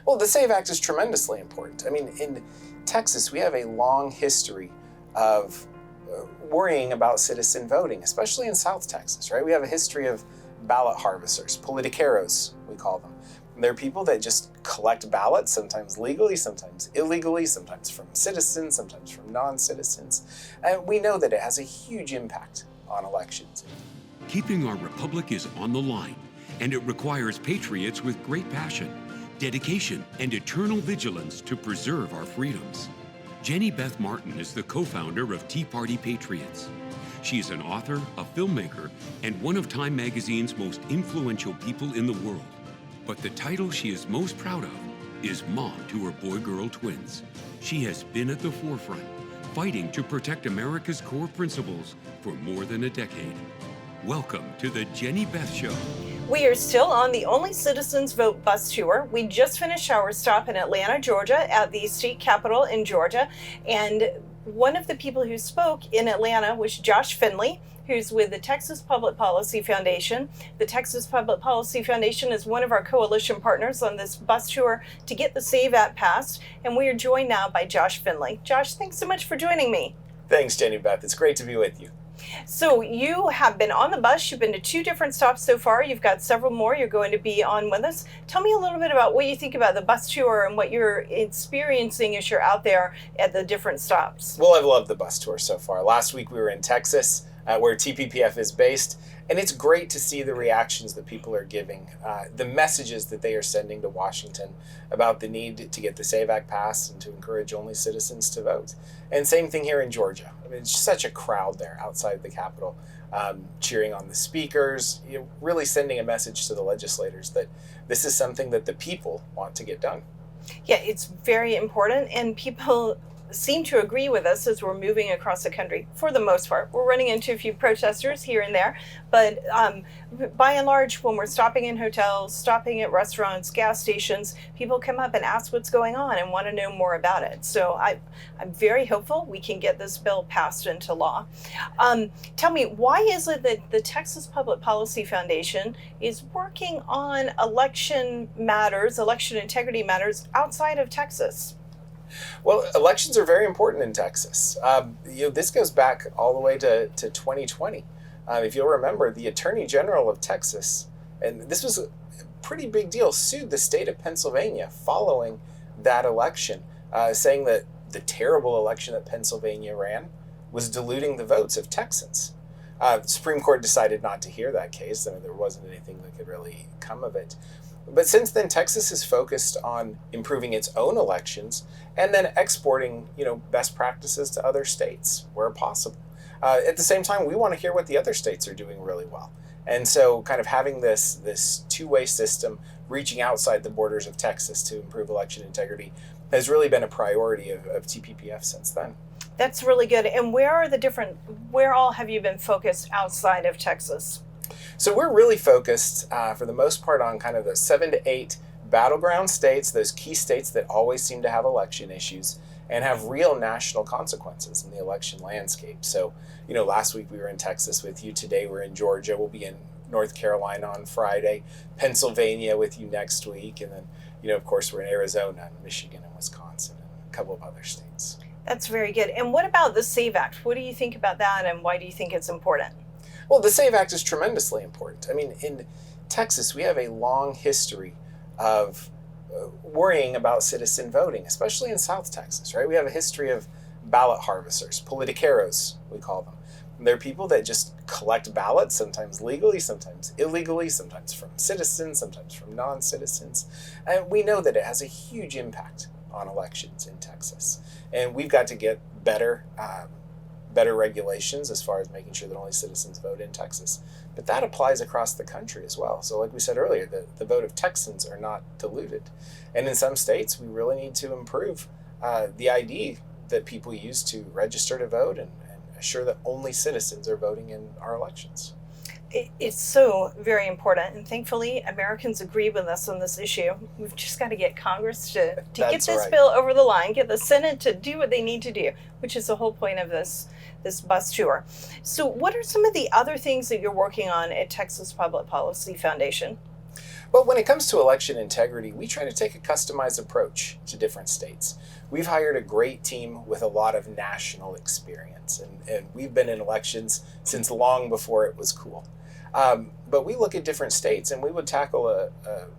Well, the SAVE Act is tremendously important. I mean, in Texas, we have a long history of worrying about citizen voting, especially in South Texas, right? We have a history of ballot harvesters, politiqueros, we call them. And they're people that just collect ballots, sometimes legally, sometimes illegally, sometimes from citizens, sometimes from non-citizens. And we know that it has a huge impact on elections. Keeping our republic is on the line, and it requires patriots with great passion, dedication, and eternal vigilance to preserve our freedoms. Jenny Beth Martin is the co-founder of Tea Party Patriots. She is an author, a filmmaker, and one of Time Magazine's most influential people in the world. But the title she is most proud of is mom to her boy-girl twins. She has been at the forefront, fighting to protect America's core principles for more than a decade. Welcome to the Jenny Beth Show. We are still on the Only Citizens Vote bus tour. We just finished our stop in Atlanta, Georgia, at the state capitol in Georgia. And one of the people who spoke in Atlanta was Josh Findlay, who's with the Texas Public Policy Foundation. The Texas Public Policy Foundation is one of our coalition partners on this bus tour to get the SAVE Act passed. And we are joined now by Josh Findlay. Josh, thanks so much for joining me. Thanks, Jenny Beth. It's great to be with you. So you have been on the bus. You've been to 2 different stops so far. You've got several more you're going to be on with us. Tell me a little bit about what you think about the bus tour and what you're experiencing as you're out there at the different stops. Well, I've loved the bus tour so far. Last week we were in Texas, where TPPF is based, and it's great to see the reactions that people are giving, the messages that they are sending to Washington about the need to get the SAVE Act passed and to encourage only citizens to vote. And same thing here in Georgia. I mean, it's such a crowd there outside the Capitol, cheering on the speakers, really sending a message to the legislators that this is something that the people want to get done. Yeah, it's very important, and people seem to agree with us as we're moving across the country for the most part. We're running into a few protesters here and there, but by and large, when we're stopping in hotels, stopping at restaurants, gas stations, people come up and ask what's going on and want to know more about it. So I'm very hopeful we can get this bill passed into law. Tell me, why is it that the Texas Public Policy Foundation is working on election matters, election integrity matters outside of Texas? Well, elections are very important in Texas. This goes back all the way to 2020. If you'll remember, the Attorney General of Texas, and this was a pretty big deal, sued the state of Pennsylvania following that election, saying that the terrible election that Pennsylvania ran was diluting the votes of Texans. The Supreme Court decided not to hear that case. I mean, there wasn't anything that could really come of it. But since then, Texas is focused on improving its own elections and then exporting, best practices to other states where possible. At the same time, we want to hear what the other states are doing really well. And so kind of having this two-way system reaching outside the borders of Texas to improve election integrity has really been a priority of TPPF since then. That's really good. And where all have you been focused outside of Texas? So we're really focused, for the most part, on kind of the 7 to 8 battleground states, those key states that always seem to have election issues and have real national consequences in the election landscape. So, last week we were in Texas with you. Today we're in Georgia. We'll be in North Carolina on Friday, Pennsylvania with you next week. And then, of course, we're in Arizona and Michigan and Wisconsin and a couple of other states. That's very good. And what about the SAVE Act? What do you think about that, and why do you think it's important? Well, the SAVE Act is tremendously important. I mean, in Texas, we have a long history of worrying about citizen voting, especially in South Texas, right? We have a history of ballot harvesters, politiqueros, we call them. And they're people that just collect ballots, sometimes legally, sometimes illegally, sometimes from citizens, sometimes from non-citizens. And we know that it has a huge impact on elections in Texas. And we've got to get better regulations as far as making sure that only citizens vote in Texas. But that applies across the country as well. So like we said earlier, the vote of Texans are not diluted. And in some states, we really need to improve the ID that people use to register to vote and assure that only citizens are voting in our elections. It's so very important, and thankfully Americans agree with us on this issue. We've just got to get Congress to get this right. bill over the line, get the Senate to do what they need to do, which is the whole point of this bus tour. So what are some of the other things that you're working on at Texas Public Policy Foundation? But when it comes to election integrity, we try to take a customized approach to different states. We've hired a great team with a lot of national experience, and we've been in elections since long before it was cool. But we look at different states, and we would tackle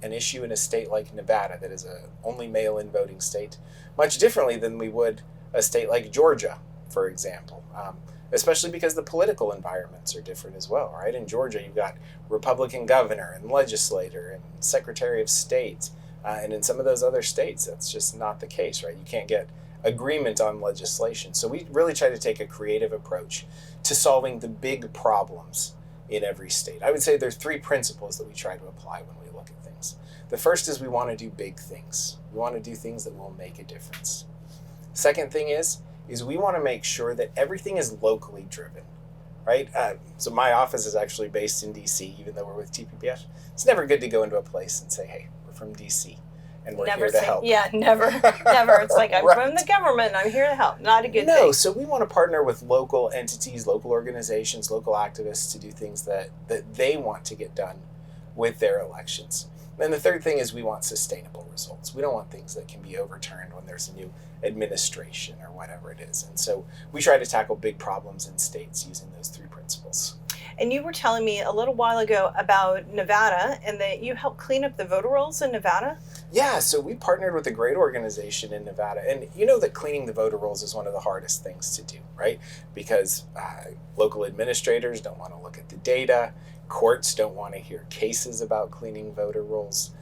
an issue in a state like Nevada that is a only mail-in voting state much differently than we would a state like Georgia, for example. Especially because the political environments are different as well, right? In Georgia, you've got Republican governor and legislator and secretary of state. And in some of those other states, that's just not the case, right? You can't get agreement on legislation. So we really try to take a creative approach to solving the big problems in every state. I would say there's 3 principles that we try to apply when we look at things. The first is we want to do big things. We want to do things that will make a difference. Second thing is we want to make sure that everything is locally driven, right? So my office is actually based in D.C., even though we're with TPPF. It's never good to go into a place and say, hey, we're from D.C., and we're here to help. Yeah, never. It's like, I'm Right. from the government, I'm here to help. Not a good thing. No, so we want to partner with local entities, local organizations, local activists to do things that they want to get done with their elections. And the third thing is we want sustainable results. We don't want things that can be overturned when there's a new administration or whatever it is. And so we try to tackle big problems in states using those 3 principles. And you were telling me a little while ago about Nevada and that you helped clean up the voter rolls in Nevada? Yeah, so we partnered with a great organization in Nevada. And you know that cleaning the voter rolls is one of the hardest things to do, right? Because local administrators don't want to look at the data. Courts don't want to hear cases about cleaning voter rolls.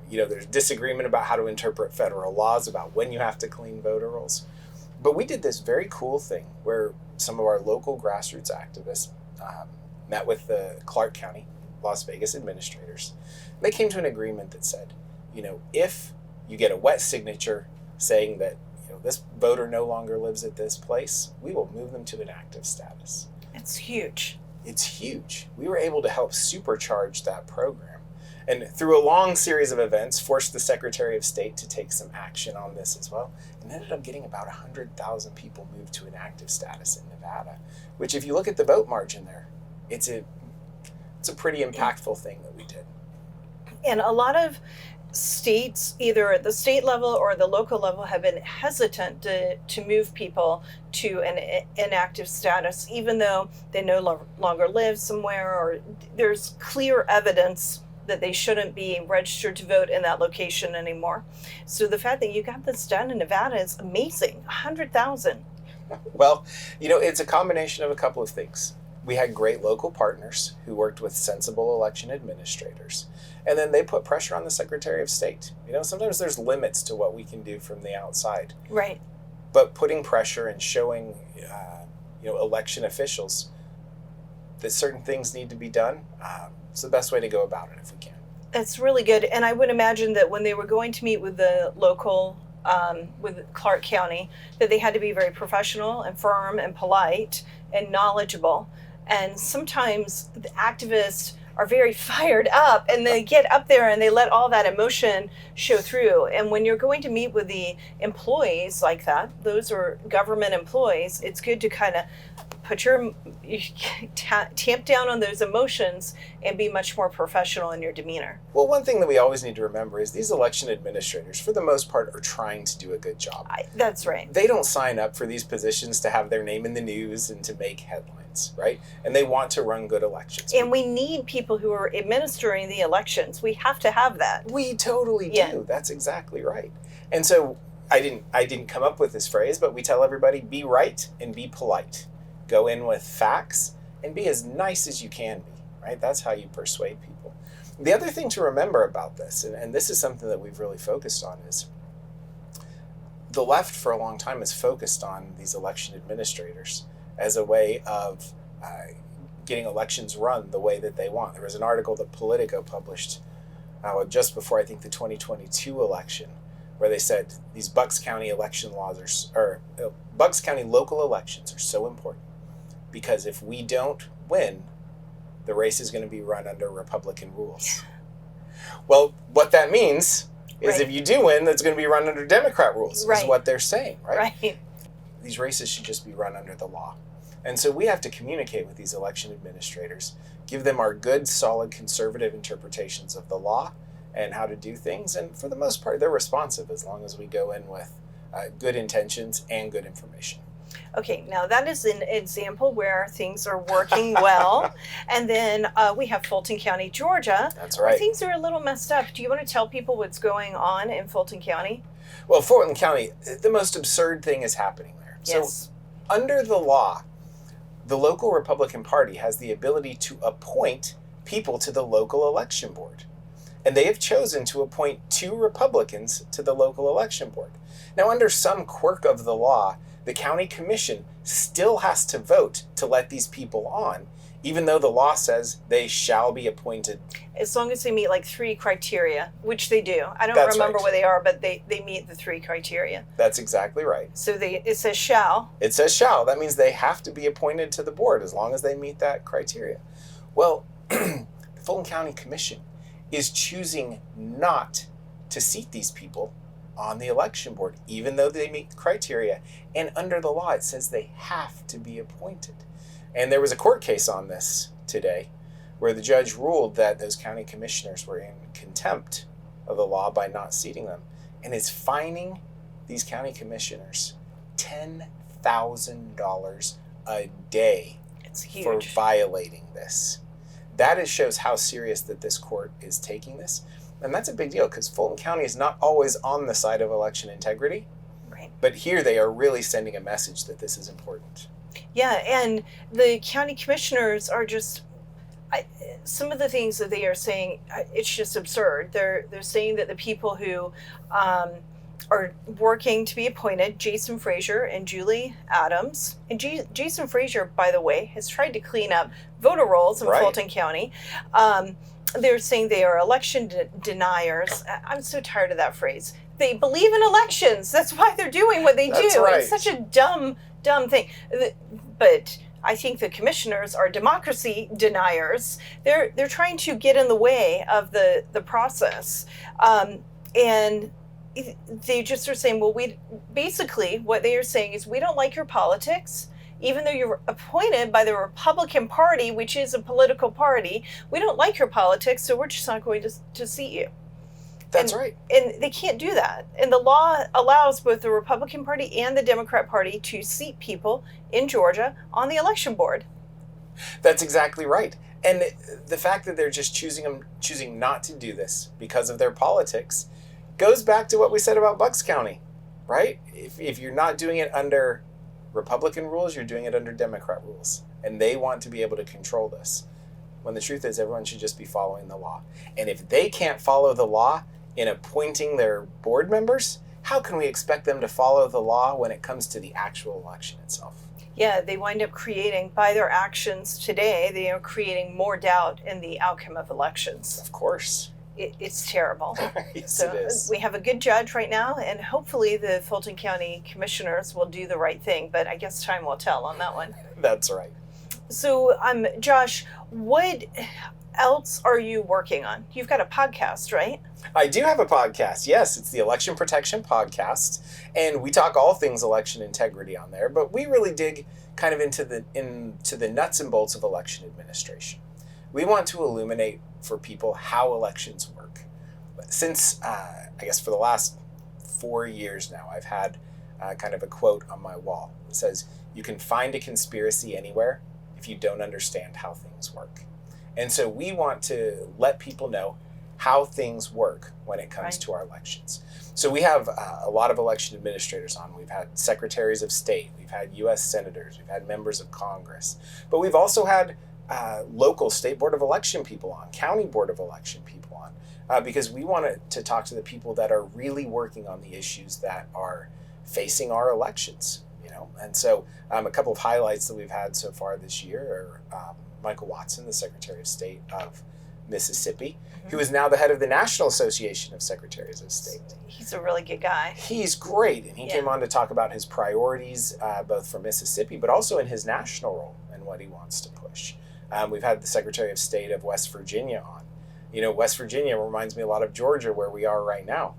There's disagreement about how to interpret federal laws about when you have to clean voter rolls. But we did this very cool thing where some of our local grassroots activists met with the Clark County, Las Vegas administrators. They came to an agreement that said, if you get a wet signature saying that this voter no longer lives at this place, we will move them to an active status. It's huge. It's huge. We were able to help supercharge that program. And through a long series of events, forced the Secretary of State to take some action on this as well, and ended up getting about 100,000 people moved to an active status in Nevada, which if you look at the vote margin there, it's a pretty impactful thing that we did. And a lot of states, either at the state level or the local level, have been hesitant to move people to an inactive status, even though they no longer live somewhere or there's clear evidence that they shouldn't be registered to vote in that location anymore. So the fact that you got this done in Nevada is amazing. 100,000. Well, it's a combination of a couple of things. We had great local partners who worked with sensible election administrators. And then they put pressure on the Secretary of State. Sometimes there's limits to what we can do from the outside. Right. But putting pressure and showing, election officials that certain things need to be done, it's the best way to go about it if we can. That's really good. And I would imagine that when they were going to meet with the local, with Clark County, that they had to be very professional and firm and polite and knowledgeable. And sometimes the activists are very fired up and they get up there and they let all that emotion show through. And when you're going to meet with the employees like that, those are government employees, it's good to kind of put tamp down on those emotions and be much more professional in your demeanor. Well, one thing that we always need to remember is these election administrators, for the most part, are trying to do a good job. That's right. They don't sign up for these positions to have their name in the news and to make headlines, right? And they want to run good elections. And we need people who are administering the elections. We have to have that. We totally do. Yeah. That's exactly right. And so I didn't come up with this phrase, but we tell everybody, be right and be polite. Go in with facts and be as nice as you can be, right? That's how you persuade people. The other thing to remember about this, and this is something that we've really focused on, is the left for a long time has focused on these election administrators as a way of getting elections run the way that they want. There was an article that Politico published just before, I think, the 2022 election, where they said these Bucks County election laws Bucks County local elections are so important because if we don't win, the race is going to be run under Republican rules. Well, what that means is if you do win, that's going to be run under Democrat rules, is what they're saying, right? Right. These races should just be run under the law. And so we have to communicate with these election administrators, give them our good, solid, conservative interpretations of the law, and how to do things. And for the most part, they're responsive as long as we go in with good intentions and good information. Okay, now that is an example where things are working well. And then we have Fulton County, Georgia. That's where right. things are a little messed up. Do you want to tell people what's going on in Fulton County? Well, Fulton County, the most absurd thing is happening there. Yes. So under the law, the local Republican Party has the ability to appoint people to the local election board. And they have chosen to appoint 2 Republicans to the local election board. Now, under some quirk of the law, the county commission still has to vote to let these people on, even though the law says they shall be appointed. As long as they meet like 3 criteria, which they do. I don't That's remember right. what they are, but they meet the 3 criteria. That's exactly right. So it says shall. It says shall. That means they have to be appointed to the board as long as they meet that criteria. Well, the Fulton County Commission is choosing not to seat these people on the election board, even though they meet the criteria. And under the law, it says they have to be appointed. And there was a court case on this today where the judge ruled that those county commissioners were in contempt of the law by not seating them, and is fining these county commissioners $10,000 a day It's for huge. violating this. That shows how serious that this court is taking this. And that's a big deal because Fulton County is not always on the side of election integrity. Right. But here they are really sending a message that this is important. Yeah, and the county commissioners are just, some of the things that they are saying, it's just absurd. They're saying that the people who are working to be appointed, Jason Frazier and Julie Adams, and Jason Frazier, by the way, has tried to clean up voter rolls in Right. Fulton County. They're saying they are election deniers. I'm so tired of that phrase. They believe in elections. That's why they're doing what they That's do. right. It's such a dumb thing. But I think the commissioners are democracy deniers. They're trying to get in the way of the process, and they just are saying, well, basically what they are saying is we don't like your politics. Even though you're appointed by the Republican Party, which is a political party, we don't like your politics, so we're just not going to seat you. That's right. And they can't do that. And the law allows both the Republican Party and the Democrat Party to seat people in Georgia on the election board. That's exactly right. And the fact that they're just choosing not to do this because of their politics goes back to what we said about Bucks County, right? If you're not doing it under Republican rules, you're doing it under Democrat rules. And they want to be able to control this. When the truth is, everyone should just be following the law. And if they can't follow the law in appointing their board members, how can we expect them to follow the law when it comes to the actual election itself? Yeah, they wind up creating, by their actions today, they are creating more doubt in the outcome of elections. Of course. It's terrible. Yes, So it is. we have a good judge right now, and hopefully the Fulton County commissioners will do the right thing, but I guess time will tell on that one. That's right. So, Josh, what else are you working on? You've got a podcast, right? I do have a podcast. Yes, it's the Election Protection Podcast, and we talk all things election integrity on there, but we really dig kind of into the nuts and bolts of election administration. We want to illuminate for people how elections work. Since, I guess for the last 4 years now, I've had kind of a quote on my wall. It says, "You can find a conspiracy anywhere if you don't understand how things work." And so we want to let people know how things work when it comes Right. to our elections. So we have a lot of election administrators on. We've had secretaries of state, we've had U.S. senators, we've had members of Congress, but we've also had local state board of election people on, county board of election people on, because we want to talk to the people that are really working on the issues that are facing our elections. And so a couple of highlights that we've had so far this year are Michael Watson, the Secretary of State of Mississippi, who is now the head of the National Association of Secretaries of State. He's a really good guy. He's great, and he came on to talk about his priorities, both for Mississippi, but also in his national role and what he wants to push. We've had the Secretary of State of West Virginia on. West Virginia reminds me a lot of Georgia, where we are right now.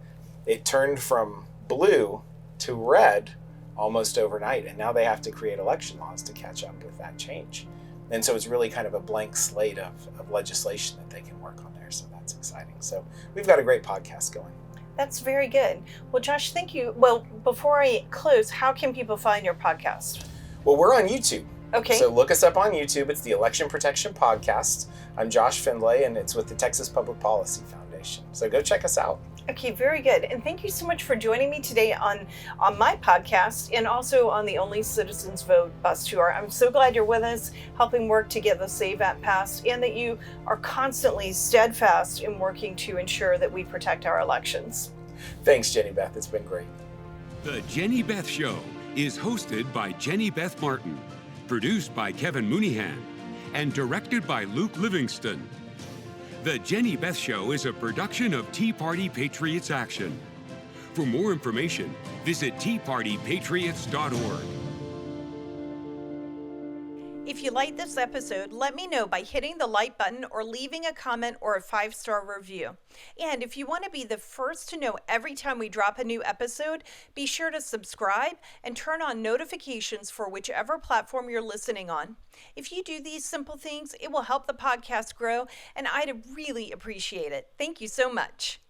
It turned from blue to red almost overnight, and now they have to create election laws to catch up with that change. And so it's really kind of a blank slate of legislation that they can work on there. So that's exciting. So we've got a great podcast going. That's very good. Well, Josh, thank you. Well, before I close, how can people find your podcast? Well, we're on YouTube. Okay. So look us up on YouTube. It's the Election Protection Podcast. I'm Josh Findlay, and it's with the Texas Public Policy Foundation. So go check us out. Okay, very good. And thank you so much for joining me today on my podcast and also on the Only Citizens Vote bus tour. I'm so glad you're with us, helping work to get the SAVE Act passed, and that you are constantly steadfast in working to ensure that we protect our elections. Thanks, Jenny Beth. It's been great. The Jenny Beth Show is hosted by Jenny Beth Martin, produced by Kevin Mooneyhan, and directed by Luke Livingston. The Jenny Beth Show is a production of Tea Party Patriots Action. For more information, visit teapartypatriots.org. If you like this episode, let me know by hitting the like button or leaving a comment or a 5-star review. And if you want to be the first to know every time we drop a new episode, be sure to subscribe and turn on notifications for whichever platform you're listening on. If you do these simple things, it will help the podcast grow, and I'd really appreciate it. Thank you so much.